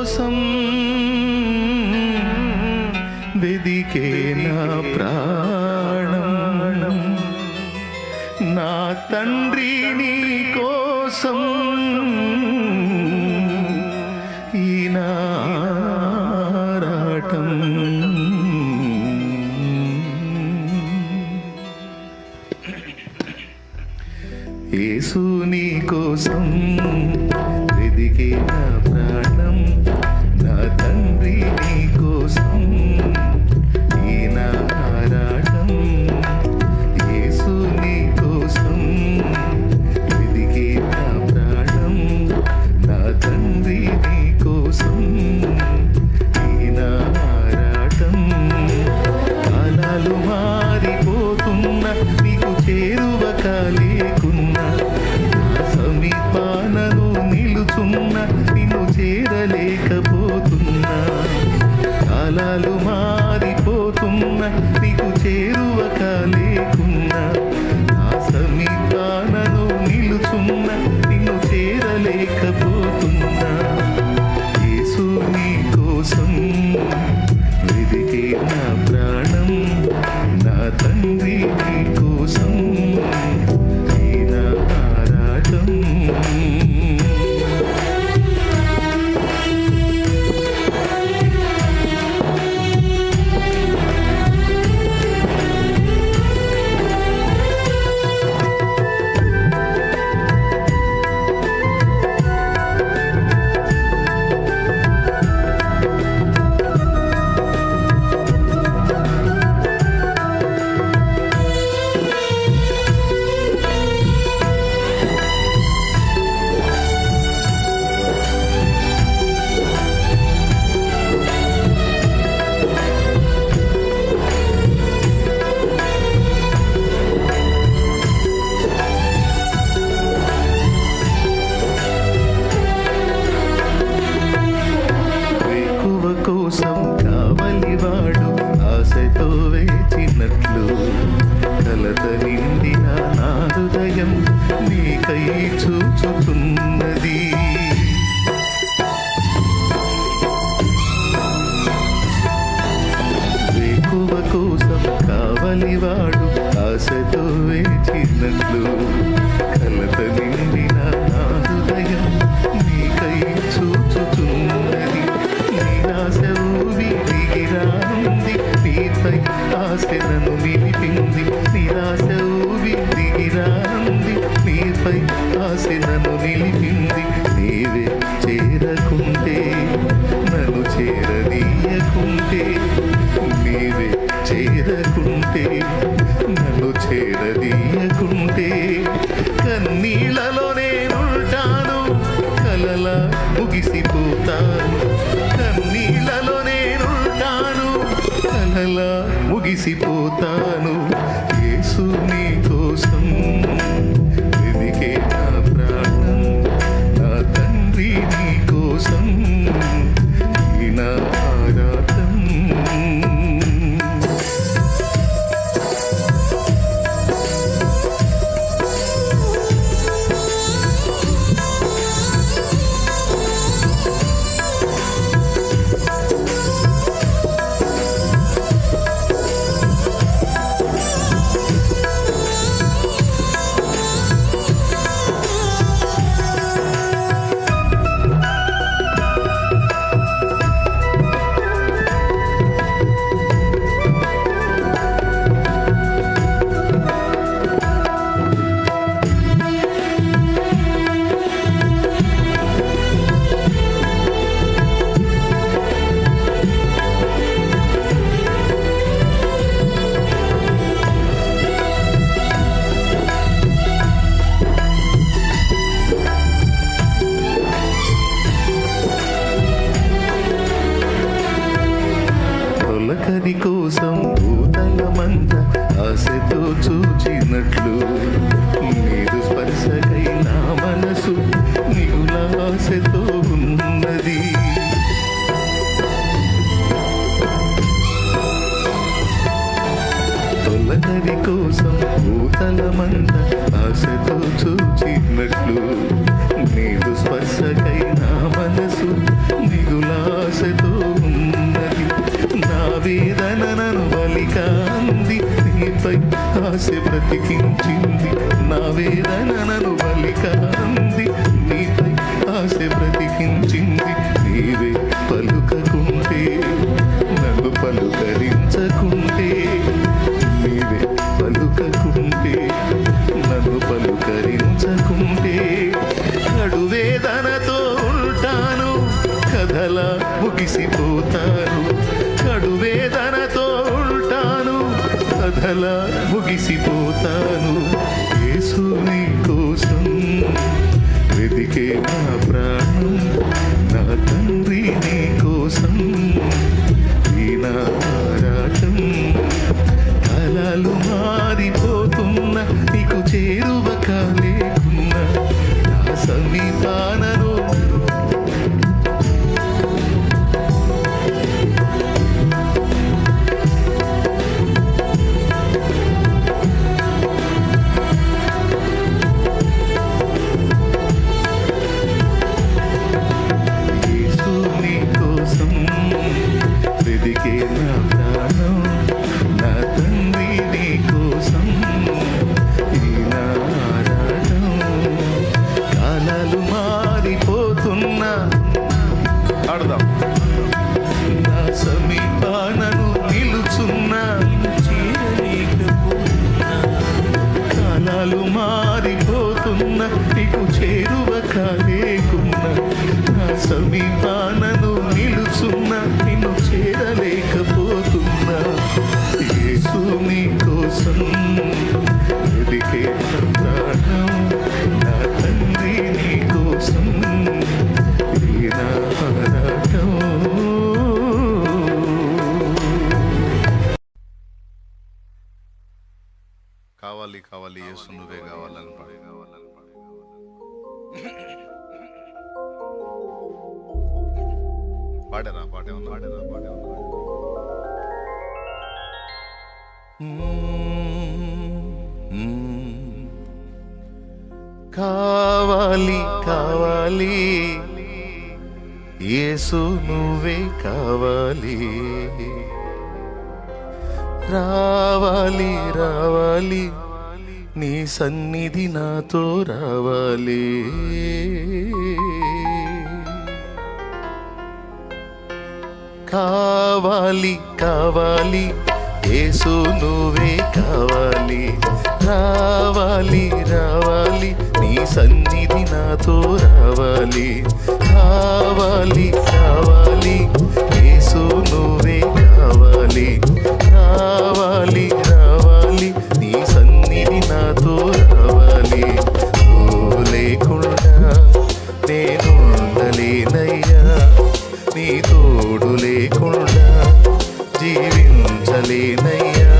కోసం వెదికే నా ప్రాణం, నా తండ్రి నీ కోసం ఈనారాటం. యేసు నీ కోసం వెదికే నా ప్రాణం, నా తండ్రి నీ కోసం ఈనారాటం. యేసు నీ కోసం వెదికే నా ప్రాణం, నా తండ్రి నీ కోసం ఈనారాటం. కాలాలు మారిపోతున్నా నీకు చేరువ కాలేకున్నా, సమీపానను నిలుచున్నా నిన్ను చేరలేకపోతున్నా. కాలాలు మారిపోతున్నా నీకు చేరువ కాలేకున్నా, నా సమీపానను నిలుచున్నా నిన్ను చేరలేకపోతున్నా. యేసు నీ కోసం వెదికే నా ప్రాణం, నా తండ్రి నీ కోసం ఈనారాటం. కోసం కావలివాడు ఆశతో వేచినట్లు, కలత నిండిన నా హృదయం నీకై చూచుతున్నది. వేకువ కోసం కావలివాడు ఆశతో వేచినట్లు, కలత నిండిన నా హృదయం నీకై చూచుతున్నది. నీపై ఆశను నిలిపింది, నిరాశ దిగిరాంది, నీపై ఆశను నిలిపింది. నీవే చేరకుంటే నన్ను చేరనీయకుంటే, నీవే చేరకుంటే నన్ను చేరనీయకుంటే, కన్నీళ్ళలో నేనుంటాను, కలలా ముగిసిపోతాను. కన్నీళ్ళలో నేనుంటాను, కలలా ముగిసిపోతాను. యేసు నీ కోసం వెదికే నా ప్రాణం, నా తండ్రి నీ కోసం ఈనారాటం. మురిసిపోతాను, కడువేదనతో ఉంటాను, కథలా ముగిసిపోతాను. యేసు నీ కోసం వెదికే నా ప్రాణం, నా తండ్రి నీ కోసం నా ఆరాటం. కాలాలు మారిపోతున్నా నీకు చేరువ కాలేకున్నా నా సమీపానను యేసు నీ కోసం వెదికే నా ప్రాణం, నా తండ్రి నీ కోసం ఈ నా ఆరాటం. కాలాలు మారిపోతున్నా ఆడదాం నా సమీపానను నిలుచున్నా, కాలాలు మారిపోతున్నా నీకు చేరువ కాలేకున్నా నా సమీపానను నిలుచున్నా, నిన్ను చేరలేకపోతున్నా. యేసు నీ కోసం వెదికే ప్రాణం, నా తండ్రి నీ కోసం ఈ నా ఆరాటం. కావాలి కావాలి యేసు నువ్వే కావాలని పాడరా పాటే ఉంది. కావాలి కావాలి యేసు నువ్వే కావాలి, రావాలి రావాలి నీ సన్నిధి నాతో రావాలి. కావాలి కావాలి యేసు నువ్వే కావాలి, రావాలి రావాలి నీ సన్నిధి నాతో రావాలి. కావాలి కావాలి యేసు నువ్వే కావాలి, రావాలి రావాలి నీ సన్నిధి నాతో రావాలి. నువ్వు లేకుండా నేనుండలేనయ్యా, నీ తోడు లేకుండా జీవించలేనయ్యా.